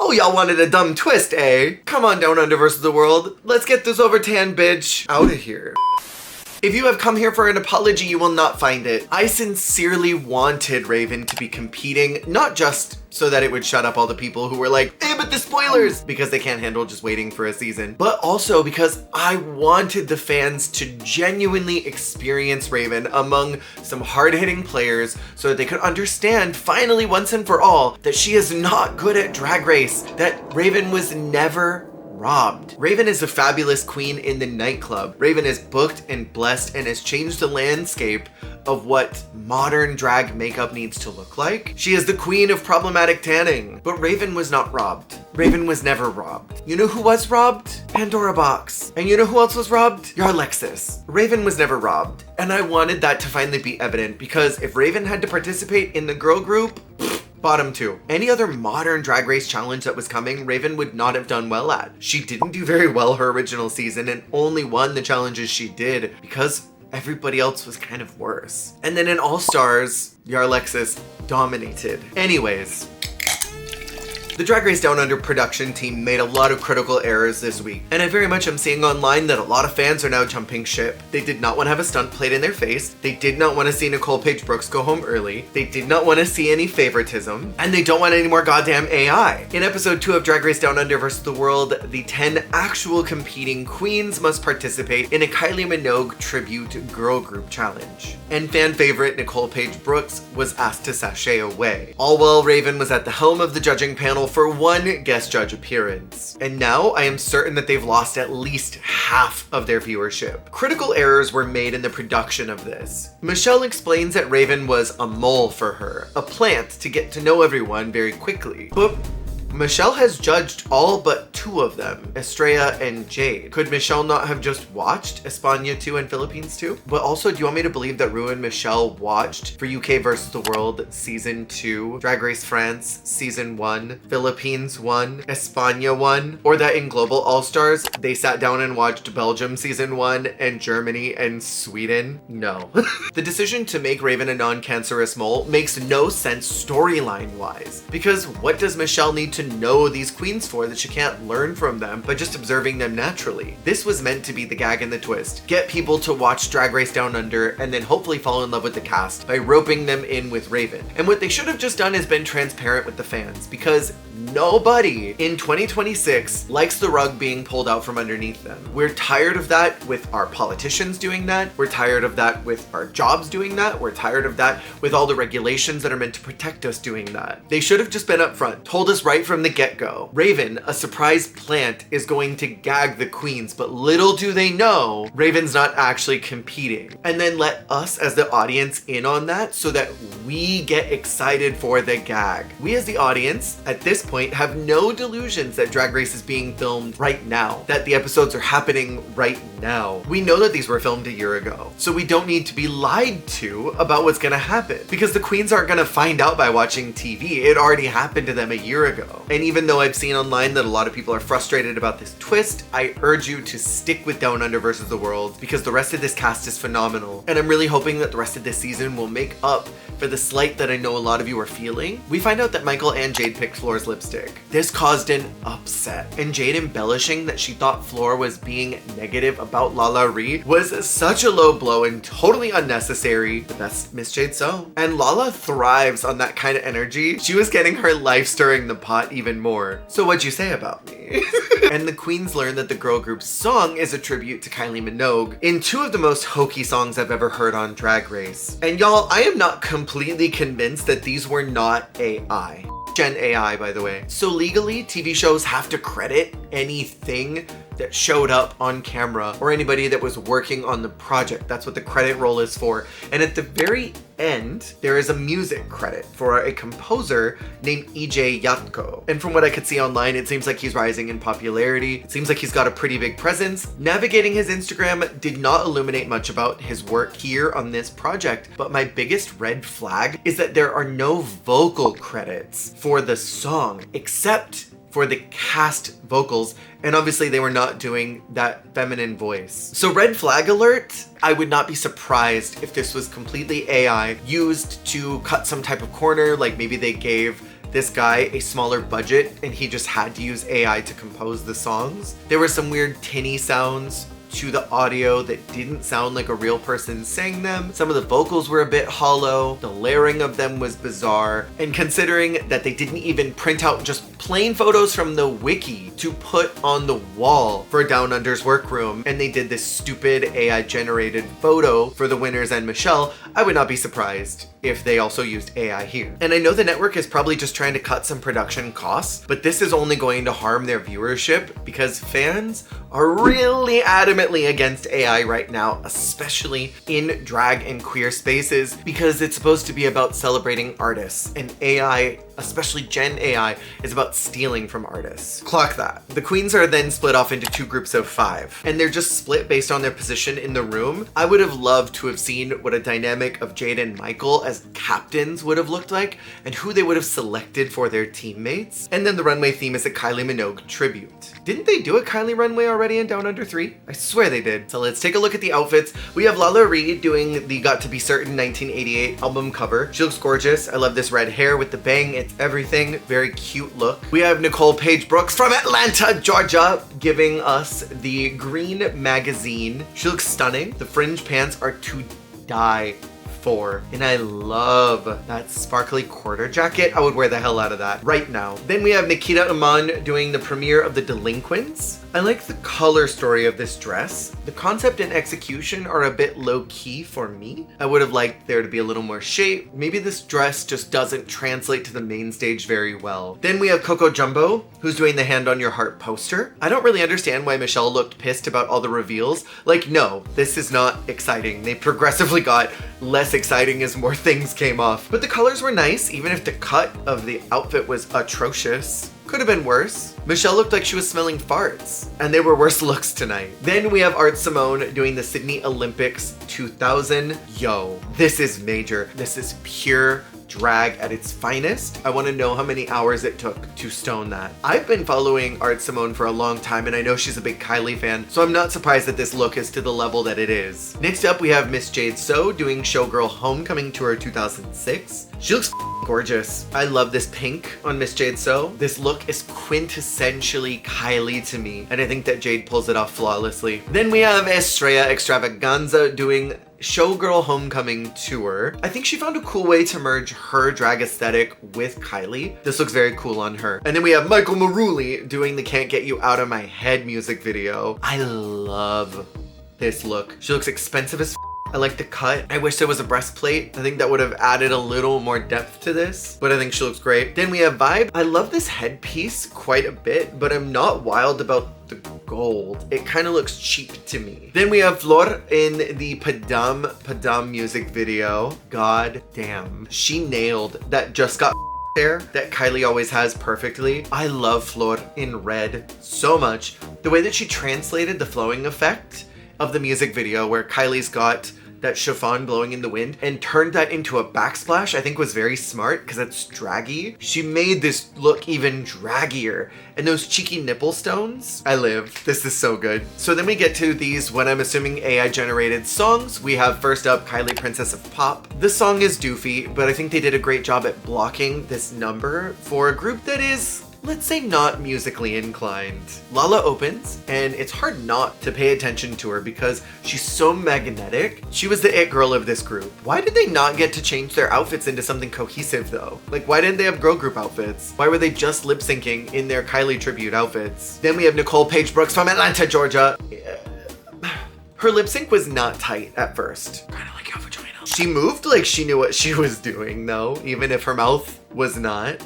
Oh, y'all wanted a dumb twist, eh? Come on, Down Under versus the World. Let's get this over tan bitch out of here. If you have come here for an apology, you will not find it. I sincerely wanted Raven to be competing, not just so that it would shut up all the people who were like, eh, but the spoilers, because they can't handle just waiting for a season, but also because I wanted the fans to genuinely experience Raven among some hard-hitting players so that they could understand finally once and for all that she is not good at Drag Race, that Raven was never robbed. Raven is a fabulous queen in the nightclub. Raven is booked and blessed and has changed the landscape of what modern drag makeup needs to look like. She is the queen of problematic tanning, but Raven was not robbed. Raven was never robbed. You know who was robbed? Pandora Box. And you know who else was robbed? Your Alexis. Raven was never robbed. And I wanted that to finally be evident because if Raven had to participate in the girl group, bottom 2. Any other modern Drag Race challenge that was coming, Raven would not have done well at. She didn't do very well her original season and only won the challenges she did because everybody else was kind of worse. And then in All Stars, your Alexis dominated. Anyways, the Drag Race Down Under production team made a lot of critical errors this week, and I very much am seeing online that a lot of fans are now jumping ship. They did not want to have a stunt played in their face, they did not want to see Nicole Paige Brooks go home early, they did not want to see any favoritism, and they don't want any more goddamn AI. In episode 2 of Drag Race Down Under vs. the World, the 10 actual competing queens must participate in a Kylie Minogue tribute girl group challenge. And fan favorite Nicole Paige Brooks was asked to sashay away. All while Raven was at the helm of the judging panel for one guest judge appearance. And now I am certain that they've lost at least half of their viewership. Critical errors were made in the production of this. Michelle explains that Raven was a mole for her, a plant to get to know everyone very quickly. But Michelle has judged all but 2 of them, Estrella and Jade. Could Michelle not have just watched España 2 and Philippines 2? But also, do you want me to believe that Rue and Michelle watched for UK vs. the World Season 2, Drag Race France Season 1, Philippines 1, España 1, or that in Global All-Stars, they sat down and watched Belgium Season 1 and Germany and Sweden? No. The decision to make Raven a non-cancerous mole makes no sense storyline-wise, because what does Michelle need to know these queens for that she can't learn from them by just observing them naturally? This was meant to be the gag and the twist. Get people to watch Drag Race Down Under and then hopefully fall in love with the cast by roping them in with Raven. And what they should have just done is been transparent with the fans, because nobody in 2026 likes the rug being pulled out from underneath them. We're tired of that with our politicians doing that. We're tired of that with our jobs doing that. We're tired of that with all the regulations that are meant to protect us doing that. They should have just been upfront, told us right from the get-go. Raven, a surprise plant, is going to gag the queens, but little do they know Raven's not actually competing. And then let us as the audience in on that so that we get excited for the gag. We as the audience at this point have no delusions that Drag Race is being filmed right now, that the episodes are happening right now. We know that these were filmed a year ago, so we don't need to be lied to about what's gonna happen, because the queens aren't gonna find out by watching TV. It already happened to them a year ago. And even though I've seen online that a lot of people are frustrated about this twist, I urge you to stick with Down Under vs. the World, because the rest of this cast is phenomenal. And I'm really hoping that the rest of this season will make up for the slight that I know a lot of you are feeling. We find out that Michael and Jade picked Floor's lipstick. This caused an upset, and Jade embellishing that she thought Floor was being negative about Lala Ree was such a low blow and totally unnecessary, but that's Miss Jade so. And Lala thrives on that kind of energy. She was getting her life stirring the pot even more. So what'd you say about me? And the queens learn that the girl group's song is a tribute to Kylie Minogue in 2 of the most hokey songs I've ever heard on Drag Race. And y'all, I am not completely convinced that these were not AI. Gen AI, by the way. So legally, TV shows have to credit anything that showed up on camera or anybody that was working on the project. That's what the credit roll is for. And at the very end, there is a music credit for a composer named DUvtW2. And from what I could see online, it seems like he's rising in popularity. It seems like he's got a pretty big presence. Navigating his Instagram did not illuminate much about his work here on this project, but my biggest red flag is that there are no vocal credits for the song, except for the cast vocals, and obviously they were not doing that feminine voice. So red flag alert, I would not be surprised if this was completely AI used to cut some type of corner, like maybe they gave this guy a smaller budget and he just had to use AI to compose the songs. There were some weird tinny sounds to the audio that didn't sound like a real person sang them. Some of the vocals were a bit hollow. The layering of them was bizarre. And considering that they didn't even print out just plain photos from the wiki to put on the wall for Down Under's workroom, and they did this stupid AI generated photo for the winners and Michelle, I would not be surprised if they also used AI here. And I know the network is probably just trying to cut some production costs, but this is only going to harm their viewership because fans are really adamantly against AI right now, especially in drag and queer spaces, because it's supposed to be about celebrating artists, and AI, especially Gen AI, is about stealing from artists. Clock that. The queens are then split off into 2 groups of 5, and they're just split based on their position in the room. I would have loved to have seen what a dynamic of Jade and Michael as captains would have looked like, and who they would have selected for their teammates. And then the runway theme is a Kylie Minogue tribute. Didn't they do a Kylie runway already in Down Under 3? I swear they did. So let's take a look at the outfits. We have Lala Reed doing the Got to Be Certain 1988 album cover. She looks gorgeous. I love this red hair with the bang. It's everything. Very cute look. We have Nicole Paige Brooks from Atlanta, Georgia, giving us the green magazine. She looks stunning. The fringe pants are to die for, and I love that sparkly quarter jacket. I would wear the hell out of that right now. Then we have Nikita Iman doing the premiere of The Delinquents. I like the color story of this dress. The concept and execution are a bit low-key for me. I would have liked there to be a little more shape. Maybe this dress just doesn't translate to the main stage very well. Then we have Coco Jumbo, who's doing the Hand on Your Heart poster. I don't really understand why Michelle looked pissed about all the reveals. Like, no, this is not exciting. They progressively got less exciting as more things came off. But the colors were nice, even if the cut of the outfit was atrocious. Could have been worse. Michelle looked like she was smelling farts, and there were worse looks tonight. Then we have Art Simone doing the Sydney Olympics 2000. Yo, this is major. This is pure drag at its finest. I want to know how many hours it took to stone that. I've been following Art Simone for a long time, and I know she's a big Kylie fan, so I'm not surprised that this look is to the level that it is. Next up, we have Miss Jade So doing Showgirl Homecoming Tour 2006. She looks gorgeous. I love this pink on Miss Jade So. This look is quintessentially Kylie to me, and I think that Jade pulls it off flawlessly. Then we have Estrella Extravaganza doing Showgirl Homecoming Tour. I think she found a cool way to merge her drag aesthetic with Kylie. This looks very cool on her. And then we have Michael Maruli doing the Can't Get You Out of My Head music video. I love this look. She looks expensive as I like the cut. I wish there was a breastplate. I think that would have added a little more depth to this, but I think she looks great. Then we have Vibe. I love this headpiece quite a bit, but I'm not wild about the gold. It kind of looks cheap to me. Then we have Flor in the Padam music video. God damn. She nailed that Just Got hair that Kylie always has perfectly. I love Flor in red so much. The way that she translated the flowing effect of the music video where Kylie's got that chiffon blowing in the wind and turned that into a backsplash, I think was very smart because it's draggy. She made this look even draggier. And those cheeky nipple stones, I live. This is so good. So then we get to these, what I'm assuming AI generated songs. We have first up Kylie Princess of Pop. The song is doofy, but I think they did a great job at blocking this number for a group that is, let's say, not musically inclined. Lala opens, and it's hard not to pay attention to her because she's so magnetic. She was the it girl of this group. Why did they not get to change their outfits into something cohesive though? Like, why didn't they have girl group outfits? Why were they just lip syncing in their Kylie tribute outfits? Then we have Nicole Paige Brooks from Atlanta, Georgia. Her lip sync was not tight at first. Kind of like your vagina. She moved like she knew what she was doing though, even if her mouth was not.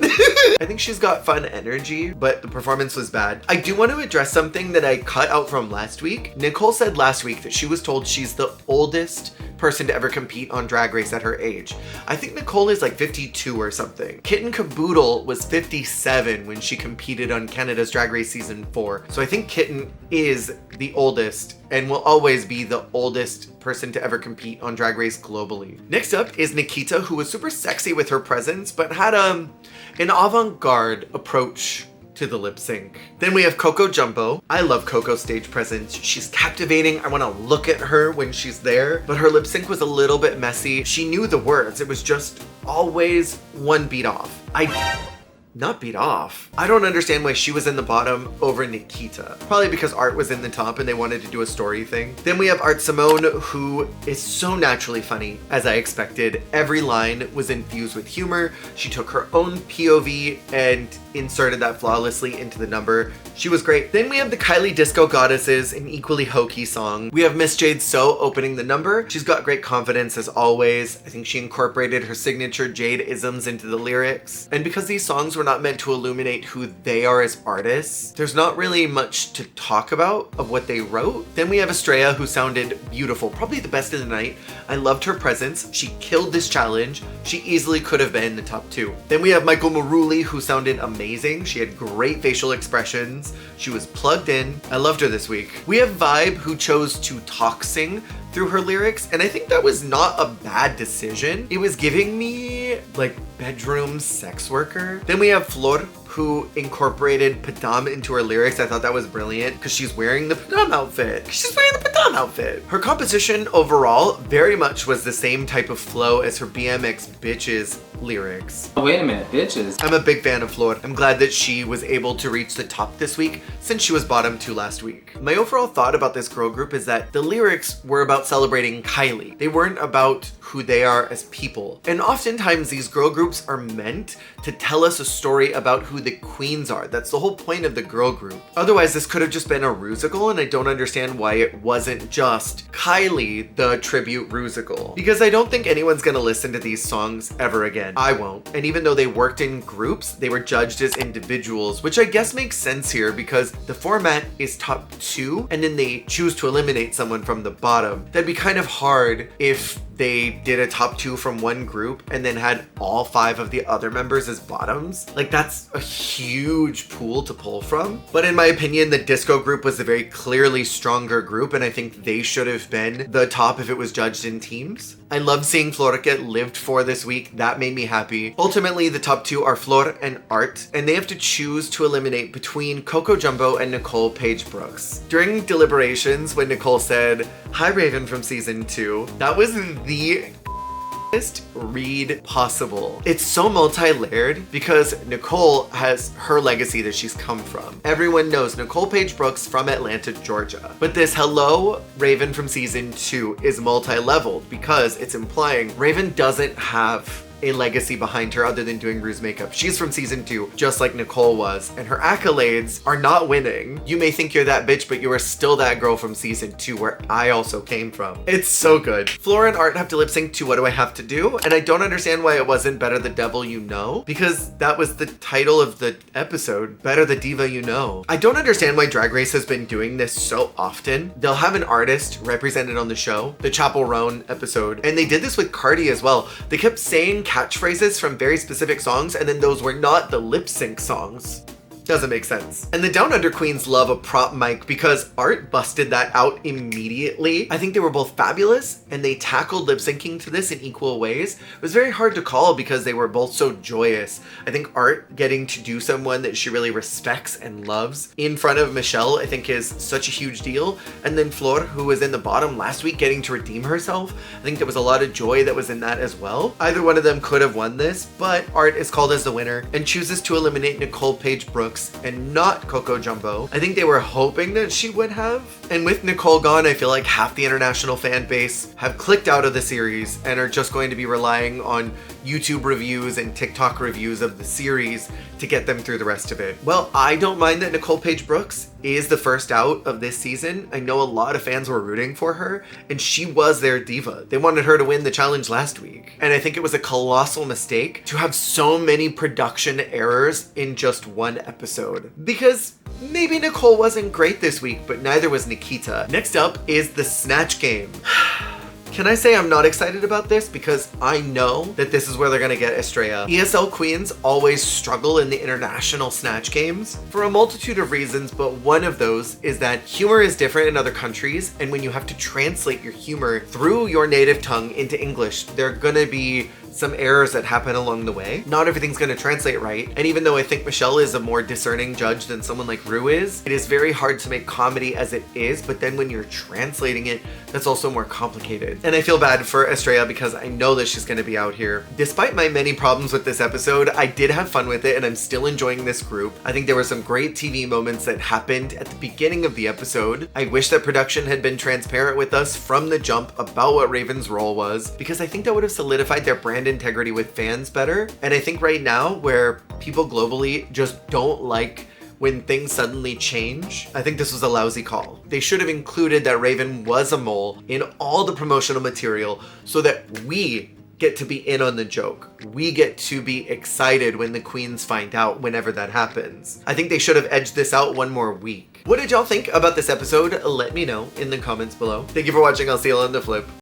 I think she's got fun energy, but the performance was bad. I do want to address something that I cut out from last week. Nicole said last week that she was told she's the oldest person to ever compete on Drag Race at her age. I think Nicole is like 52 or something. Kitten Caboodle was 57 when she competed on Canada's Drag Race Season 4. So I think Kitten is the oldest and will always be the oldest person to ever compete on Drag Race globally. Next up is Nikita, who was super sexy with her presence, but had an avant-garde approach to the lip sync. Then we have Coco Jumbo. I love Coco's stage presence. She's captivating. I want to look at her when she's there, but her lip sync was a little bit messy. She knew the words. It was just always one beat off. not beat off. I don't understand why she was in the bottom over Nikita. Probably because Art was in the top and they wanted to do a story thing. Then we have Art Simone, who is so naturally funny, as I expected. Every line was infused with humor. She took her own POV and inserted that flawlessly into the number. She was great. Then we have the Kylie Disco Goddesses, an equally hokey song. We have Miss Jade So opening the number. She's got great confidence as always. I think she incorporated her signature Jade isms into the lyrics. And because these songs were not meant to illuminate who they are as artists, there's not really much to talk about of what they wrote. Then we have Estrella, who sounded beautiful, probably the best of the night. I loved her presence. She killed this challenge. She easily could have been the top 2. Then we have Michael Maruli, who sounded amazing. She had great facial expressions. She was plugged in. I loved her this week. We have Vibe, who chose to talk sing through her lyrics, and I think that was not a bad decision. It was giving me like bedroom sex worker. Then we have Flor, who incorporated Padam into her lyrics. I thought that was brilliant because she's wearing the Padam outfit. Her composition overall very much was the same type of flow as her BMX Bitches lyrics. Oh, wait a minute, bitches. I'm a big fan of Flor. I'm glad that she was able to reach the top this week since she was bottom 2 last week. My overall thought about this girl group is that the lyrics were about celebrating Kylie. They weren't about who they are as people. And oftentimes these girl groups are meant to tell us a story about who the queens are. That's the whole point of the girl group. Otherwise, this could have just been a rusical, and I don't understand why it wasn't just Kylie, the tribute rusical. Because I don't think anyone's gonna listen to these songs ever again. I won't. And even though they worked in groups, they were judged as individuals, which I guess makes sense here because the format is top 2, and then they choose to eliminate someone from the bottom. That'd be kind of hard if they did a top 2 from one group and then had all 5 of the other members as bottoms. Like, that's a huge pool to pull from. But in my opinion, the disco group was a very clearly stronger group, and I think they should have been the top if it was judged in teams. I love seeing Flor get lived for this week. That made me happy. Ultimately, the top 2 are Flor and Art, and they have to choose to eliminate between Coco Jumbo and Nicole Paige Brooks. During Deliberations, when Nicole said, "Hi Raven from season 2, that was the read possible. It's so multi-layered because Nicole has her legacy that she's come from. Everyone knows Nicole Paige Brooks from Atlanta, Georgia. But this Hello Raven from season 2 is multi-leveled because it's implying Raven doesn't have a legacy behind her other than doing Rue's makeup. She's from season 2, just like Nicole was, and her accolades are not winning. You may think you're that bitch, but you are still that girl from season 2 where I also came from. It's so good. Flora and Art have to lip sync to What Do I Have to Do? And I don't understand why it wasn't Better the Devil You Know, because that was the title of the episode, Better the Diva You Know. I don't understand why Drag Race has been doing this so often. They'll have an artist represented on the show, the Chapel Roan episode, and they did this with Cardi as well. They kept saying catchphrases from very specific songs, and then those were not the lip sync songs. Doesn't make sense. And the Down Under Queens love a prop mic because Art busted that out immediately. I think they were both fabulous and they tackled lip syncing to this in equal ways. It was very hard to call because they were both so joyous. I think Art getting to do someone that she really respects and loves in front of Michelle, I think is such a huge deal. And then Flor, who was in the bottom last week, getting to redeem herself. I think there was a lot of joy that was in that as well. Either one of them could have won this, but Art is called as the winner and chooses to eliminate Nicole Paige Brooks and not Coco Jumbo. I think they were hoping that she would have. And with Nicole gone, I feel like half the international fan base have clicked out of the series and are just going to be relying on YouTube reviews and TikTok reviews of the series to get them through the rest of it. Well, I don't mind that Nicole Paige Brooks is the first out of this season. I know a lot of fans were rooting for her, and she was their diva. They wanted her to win the challenge last week. And I think it was a colossal mistake to have so many production errors in just one episode. Because maybe Nicole wasn't great this week, but neither was Nikita. Next up is the Snatch Game. Can I say I'm not excited about this? Because I know that this is where they're gonna get Estrella. ESL queens always struggle in the international Snatch Games for a multitude of reasons, but one of those is that humor is different in other countries, and when you have to translate your humor through your native tongue into English, there are gonna be some errors that happen along the way. Not everything's gonna translate right. And even though I think Michelle is a more discerning judge than someone like Rue is, it is very hard to make comedy as it is, but then when you're translating it, that's also more complicated. And I feel bad for Estrella because I know that she's gonna be out here. Despite my many problems with this episode, I did have fun with it and I'm still enjoying this group. I think there were some great TV moments that happened at the beginning of the episode. I wish that production had been transparent with us from the jump about what Raven's role was, because I think that would have solidified their brand integrity with fans better. And I think right now, where people globally just don't like when things suddenly change, I think this was a lousy call. They should have included that Raven was a mole in all the promotional material so that we get to be in on the joke. We get to be excited when the queens find out, whenever that happens. I think they should have edged this out one more week. What did y'all think about this episode? Let me know in the comments below. Thank you for watching. I'll see you on the flip.